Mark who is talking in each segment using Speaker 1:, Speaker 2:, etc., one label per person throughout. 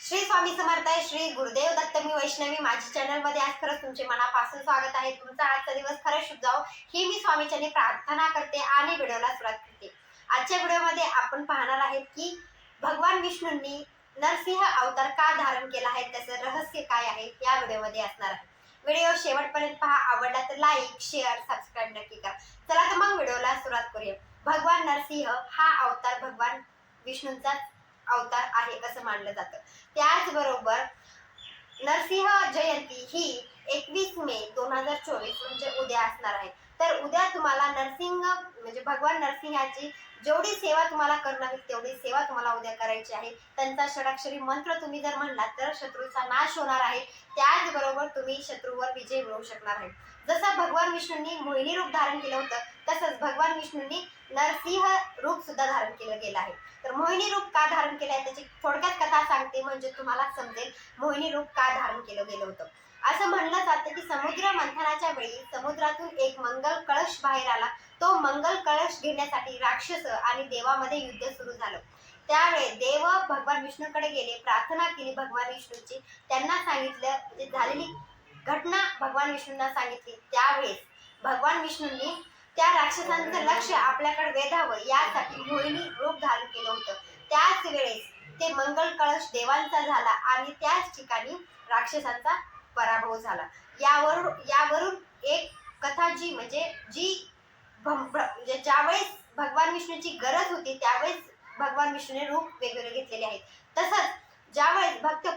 Speaker 1: श्री स्वामी समर्थ आहे. श्री गुरुदेव दत्त. मी वैष्णवी. माझ्या चॅनल मध्ये आज खरंच तुमचे मनापासून स्वागत आहे. तुमचा आजचा दिवस खरंच शुभ जाओ ही मी स्वामीचरणी प्रार्थना करते आणि व्हिडिओला सुरुवात करते. आजच्या व्हिडिओमध्ये आपण पाहणार आहेत की भगवान विष्णूंनी नरसिंह अवतार का धारण केला आहे, त्याचं रहस्य काय आहे या व्हिडिओमध्ये असणार आहे. व्हिडिओ शेवटपर्यंत पहा. आवडला तर लाईक, शेअर, सबस्क्राईब नक्की करा. चला तर मग व्हिडिओला सुरुवात करूया. भगवान नरसिंह हा अवतार भगवान विष्णूंचा अवतार आहे असं मानलं जातं. त्याचबरोबर नरसिंह जयंती ही 21 मे 2024 म्हणजे उद्या असणार आहे. तर उद्या तुम्हाला नरसिंह म्हणजे भगवान नरसिंहाची जेवढी सेवा तुम्हाला करणं आहे तेवढी सेवा तुम्हाला उद्या करायची आहे. त्यांचा षडाक्षरी मंत्र तुम्ही जर म्हणलात तर शत्रूचा नाश होणार आहे. त्याचबरोबर तुम्ही शत्रूवर विजय मिळवू शकणार आहे. जसं भगवान विष्णूंनी मोहिनी रूप धारण केलं होतं तसंच भगवान विष्णूंनी नरसिंह रूप सुद्धा धारण केलं गेलं आहे. तर मोहिनी रूप का धारण केलं आहे त्याची थोडक्यात कथा सांगते म्हणजे तुम्हाला समजेल मोहिनी रूप का धारण केलं गेलं होतं. असं म्हणलं जातं की समुद्र मंथनाच्या वेळी समुद्रातून एक मंगल कळश बाहेर आला. तो मंगल कळश घेण्यासाठी राक्षस आणि देवामध्ये युद्ध सुरू झालं. त्यावेळी देव भगवान विष्णूकडे गेले, प्रार्थना केली भगवान विष्णूची. त्यांना सांगितलं म्हणजे झालेली घटना भगवान विष्णूंना सांगितली. त्यावेळेस भगवान विष्णूंनी त्या राक्षसांचं लक्ष आपल्याकडे वेधावं यासाठी मोहिनी रूप धारण केलं होतं. त्याच वेळेस ते मंगल कळश देवांचा झाला आणि त्याच ठिकाणी राक्षसांचा पराभव झाला. यावरून एक कथा जी ज्यावेळेस भगवान विष्णूची गरज होती त्यावेळेस भगवान विष्णूने रूप वेगवेगळे घेतलेले आहेत. तसंच ज्यावेळेस भक्त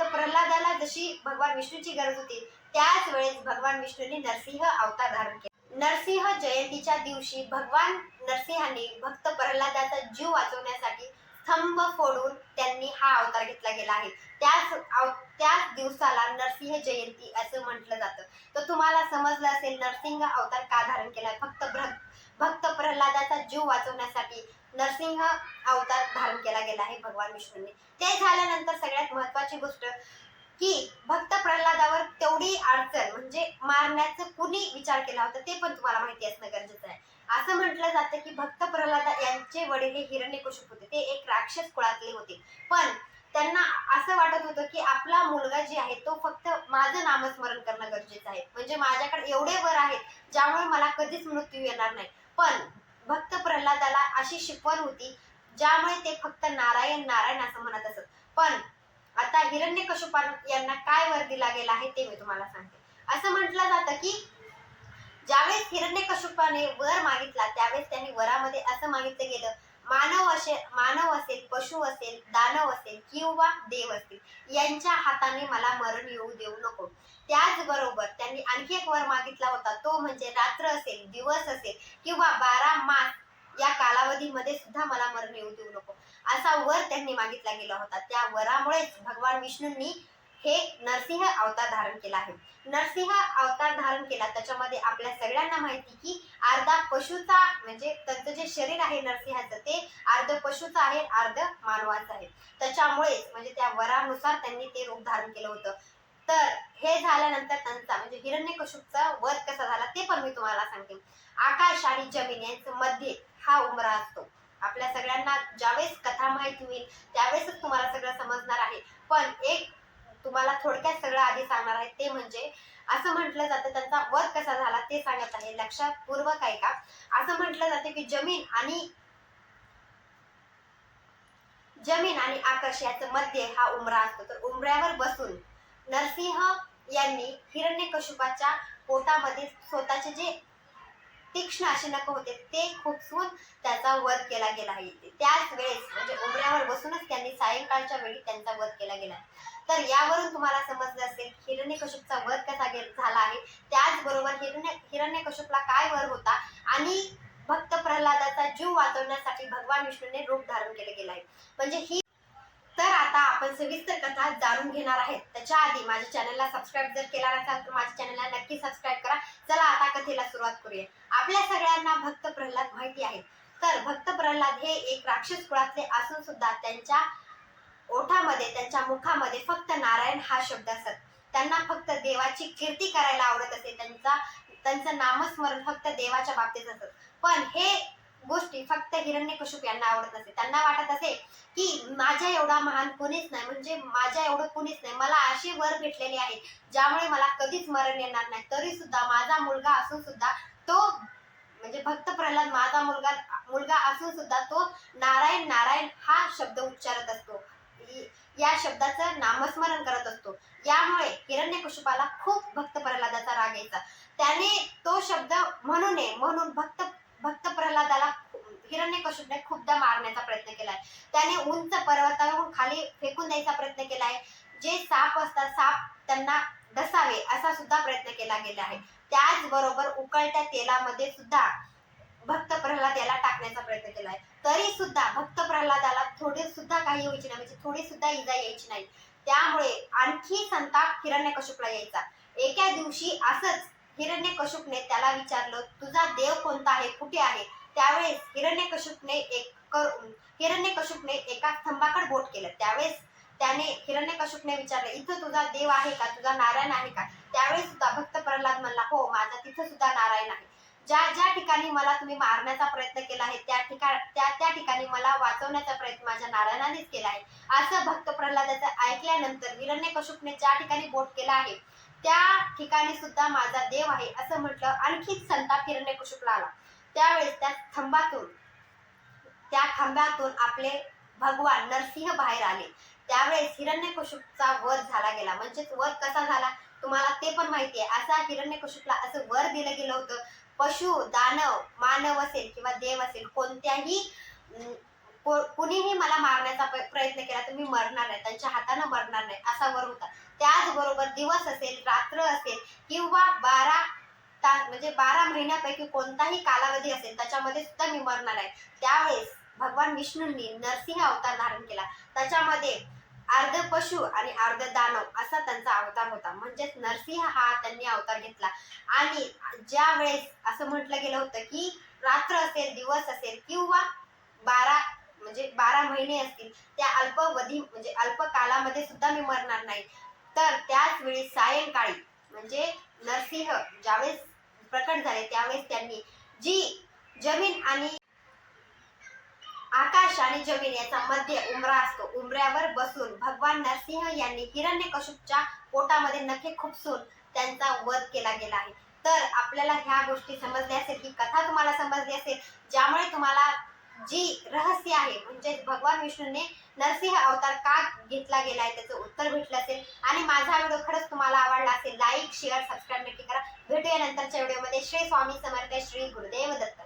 Speaker 1: प्रल्हादाला जशी भगवान विष्णूची गरज होती त्याच वेळेस भगवान विष्णूने नरसिंह अवतार धारण केला. नरसिंह जयंतीच्या दिवशी भगवान नरसिंहाने भक्त प्रल्हादाचा जीव वाचवण्यासाठी स्तंभ फोडून त्यांनी हा अवतार घेतला गेला आहे. त्याच दिवसाला नरसिंह जयंती असं म्हटलं जातं. तर तुम्हाला समजलं असेल नरसिंह अवतार का धारण केलाय. भक्त प्रल्हादाचा जीव वाचवण्यासाठी नरसिंह अवतार धारण केला गेला आहे भगवान विष्णूंनी. ते झाल्यानंतर सगळ्यात महत्वाची गोष्ट की भक्त प्रल्हादावर तेवढी अडचण म्हणजे मारण्याचा कुणी विचार केला होता ते पण तुम्हाला माहिती असणं गरजेचं आहे. असं म्हटलं जातं की भक्त प्रल्हाद यांचे वडील हे हिरण्यकशिप होते. ते एक राक्षस कुळातले होते. पण त्यांना असं वाटत होतं की आपला मुलगा जे आहे तो फक्त माझं नामस्मरण करणं गरजेचं आहे. म्हणजे माझ्याकडे एवढे वर आहेत ज्यामुळे मला कधीच मृत्यू येणार नाही. पण भक्त प्रल्हादाला अशी शिकवण होती ज्यामुळे ते फक्त नारायण नारायण असं म्हणत असत. पण आता हिरण्यकशिप यांना काय वर दिला गेला आहे ते मी तुम्हाला सांगते. असं म्हटलं जातं की ज्यावेळेस हिरण्यकशिपाने वर मागितला त्यावेळेस त्यांनी वरामध्ये असं मागितलं गेलं, मानव असेल, पशु असेल, दानव असेल किंवा देव असतील यांच्या हाताने मला मरण येऊ देऊ नको. त्याचबरोबर त्यांनी आणखी एक वर मागितला होता तो म्हणजे रात्र असेल, दिवस असेल किंवा 12 मास या कालावधीमध्ये सुद्धा मला मरण येऊ देऊ नको असा वर त्यांनी मागितला गेला होता. त्या वरामुळेच भगवान विष्णूंनी हे नरसिंह अवतार धारण केला आहे. नरसिंह अवतार धारण केला त्याच्यामध्ये आपल्या सगळ्यांना माहिती की अर्धा पशुचा म्हणजे त्यांचं जे शरीर आहे नरसिंहाचं ते अर्ध पशुचं आहे, अर्ध मानवाचं आहे. त्याच्यामुळेच म्हणजे त्या वरानुसार त्यांनी ते रूप धारण केलं होतं. तर हे झाल्यानंतर त्यांचा म्हणजे हिरण्यकशिपूचा वध कसा झाला ते पण मी तुम्हाला सांगते. आकाश आणि जमीन यांच्या मध्ये हा उंबरा असतो. आपल्या सगळ्यांना ज्यावेळेस कथा माहिती होईल त्यावेळेसच तुम्हाला सगळं समजणार आहे. पण एक तुम्हाला थोडक्यात सगळं आधी सांगणार आहे ते म्हणजे असं म्हटलं जातं त्यांचा वध कसा झाला ते सांगत आहे. लक्षपूर्वक ऐका. असं म्हटलं जातं की जमीन आणि आकाश याच्या मध्ये हा उंबरा असतो. तर उंबऱ्यावर बसून नरसिंह यांनी हिरण्यकशिपाच्या पोटामध्ये स्वतःचे जे तीक्ष्ण असे नख होते ते खुपसून त्याचा वध केला गेला आहे. त्याच वेळेस म्हणजे उंबऱ्यावर बसूनच त्यांनी सायंकाळच्या वेळी त्यांचा वध केला गेला. तर यावरून तुम्हाला समजलं असेल हिरण्यकशिपूचा वध कसा झाला आहे. त्याचबरोबर हिरण्यकशिपूला काय वर होता आणि भक्त प्रल्हादाचा जीव वाचवण्यासाठी भगवान विष्णूने रूप धारण केले गेले आहे. म्हणजे ही तर आता आपण सविस्तर कथा जाणून घेणार आहेत. त्याच्या आधी माझ्या चॅनलला सबस्क्राईब जर केला नसेल तर माझ्या चॅनलला नक्की सबस्क्राईब करा. चला आता कथेला सुरुवात करूया. आपल्या सगळ्यांना भक्त प्रल्हाद माहिती आहे. तर भक्त प्रल्हाद हे एक राक्षस कुळातले असून सुद्धा त्यांच्या ओठामध्ये त्यांच्या मुखामध्ये फक्त नारायण हा शब्द असत. त्यांना फक्त देवाची कीर्ती करायला आवडत असे. त्यांचं नामस्मरण फक्त देवाच्या बाबतीत असत. पण हे गोष्टी फक्त हिरण्यकशिपू यांना आवडत नसे. त्यांना वाटत असे की माझ्या एवढा महान कोणीच नाही, म्हणजे माझ्या एवढं कोणीच नाही, मला असे वर भेटलेले आहेत ज्यामुळे मला कधीच मरण येणार नाही. तरी सुद्धा माझा मुलगा असून सुद्धा तो, म्हणजे भक्त प्रल्हाद माझा मुलगा असून सुद्धा तो नारायण नारायण हा शब्द उच्चारत असतो, या शब्दाचं नामस्मरण करत असतो. यामुळे हिरण्यकशिपाला खूप भक्त प्रल्हादाचा राग यायचा. त्याने तो शब्द म्हणू नये म्हणून भक्त प्रल्हादाला हिरण्यकशिपूने खूपदा मारण्याचा प्रयत्न केलाय. त्याने उंच पर्वतावरून खाली फेकून द्यायचा प्रयत्न केलाय. जे साप असतात, साप त्यांना डसावे असा सुद्धा प्रयत्न केला गेला आहे. त्याचबरोबर उकळत्या तेलामध्ये सुद्धा भक्त प्रल्हाद याला टाकण्याचा प्रयत्न केलाय. तरी सुद्धा भक्त प्रल्हादाला थोडी सुद्धा काही व्हायची नाही, म्हणजे थोडी सुद्धा इजा यायची नाही. त्यामुळे आणखी संताप हिरण्यकशिपूला यायचा. एका दिवशी असंच हिरण्यकशिपूने त्याला विचारलं, तुझा देव कोणता आहे, कुठे आहे? त्यावेळेस हिरण्यकशिपूने एका स्तंभाकडे बोट केलं. त्यावेळेस हिरण्यकशिपूने विचारलं, इथं तुझा देव आहे का, तुझा नारायण आहे का? त्यावेळेस सुद्धा भक्त प्रल्हाद म्हणला, हो, माझा तिथं सुद्धा नारायण आहे. ज्या ठिकाणी मला तुम्ही मारण्याचा प्रयत्न केला आहे त्या ठिकाणी मला वाचवण्याचा प्रयत्न माझ्या नारायणानेच केला आहे. असं भक्त प्रल्हादाचं ऐकल्यानंतर हिरण्यकशिपूने ज्या ठिकाणी बोट केला आहे त्या ठिकाणी सुद्धा माझा देव आहे असं म्हटलं. आणखीच संताप हिरण्यकशिपूला आला. त्यावेळेस त्या खांबातून आपले भगवान नरसिंह बाहेर आले. त्यावेळेस हिरण्यकशिपूचा वध झाला गेला. म्हणजेच वध कसा झाला तुम्हाला ते पण माहिती आहे. असा हिरण्यकशिपूला असं वर दिलं गेलं होतं, पशु, दानव, मानव असेल किंवा देव असेल, कुणीही मला मारण्याचा प्रयत्न केला तर मी मरणार नाही, त्यांच्या हाताने मरणार नाही असा वर होता. त्याचबरोबर दिवस असेल, रात्र असेल किंवा 12 महिन्यापैकी कोणताही कालावधी असेल त्याच्यामध्ये सुद्धा मी मरणार आहे. त्यावेळेस भगवान विष्णूंनी नरसिंह अवतार धारण केला. त्याच्यामध्ये अर्ध पशु आणि अर्ध दानव असा त्यांचा अवतार होता. म्हणजेच नरसिंह हा त्यांनी अवतार घेतला. आणि ज्या वेळेस असं म्हटलं गेलं होतं की रात्र असेल, दिवस असेल किंवा 12 महिने असतील, त्या अल्पवधी म्हणजे अल्प कालामध्ये सुद्धा मी मरणार नाही. तर त्याच वेळी सायंकाळी म्हणजे नरसिंह ज्यावेळेस प्रकट झाले त्यावेळेस त्यांनी जी जमीन आणि आकाश आणि जमीन याचा मध्य उंबरा असतो, उंबऱ्यावर बसून भगवान नरसिंह यांनी हिरण्यकशिपूच्या पोटामध्ये नखे खुपसून त्यांचा वध केला गेला आहे. तर आपल्याला ह्या गोष्टी समजल्या असेल, ही कथा तुम्हाला समजली असेल, ज्यामुळे तुम्हाला जी रहस्य आहे म्हणजे भगवान विष्णूने नरसिंह अवतार का घेतला गेला आहे त्याचं उत्तर भेटलं असेल. आणि माझा व्हिडिओ खरंच तुम्हाला आवडला असेल, लाईक, शेअर, सबस्क्राईब नक्की करा. भेटूया नंतरच्या व्हिडिओमध्ये. श्री स्वामी समर्थ, श्री गुरुदेव दत्त.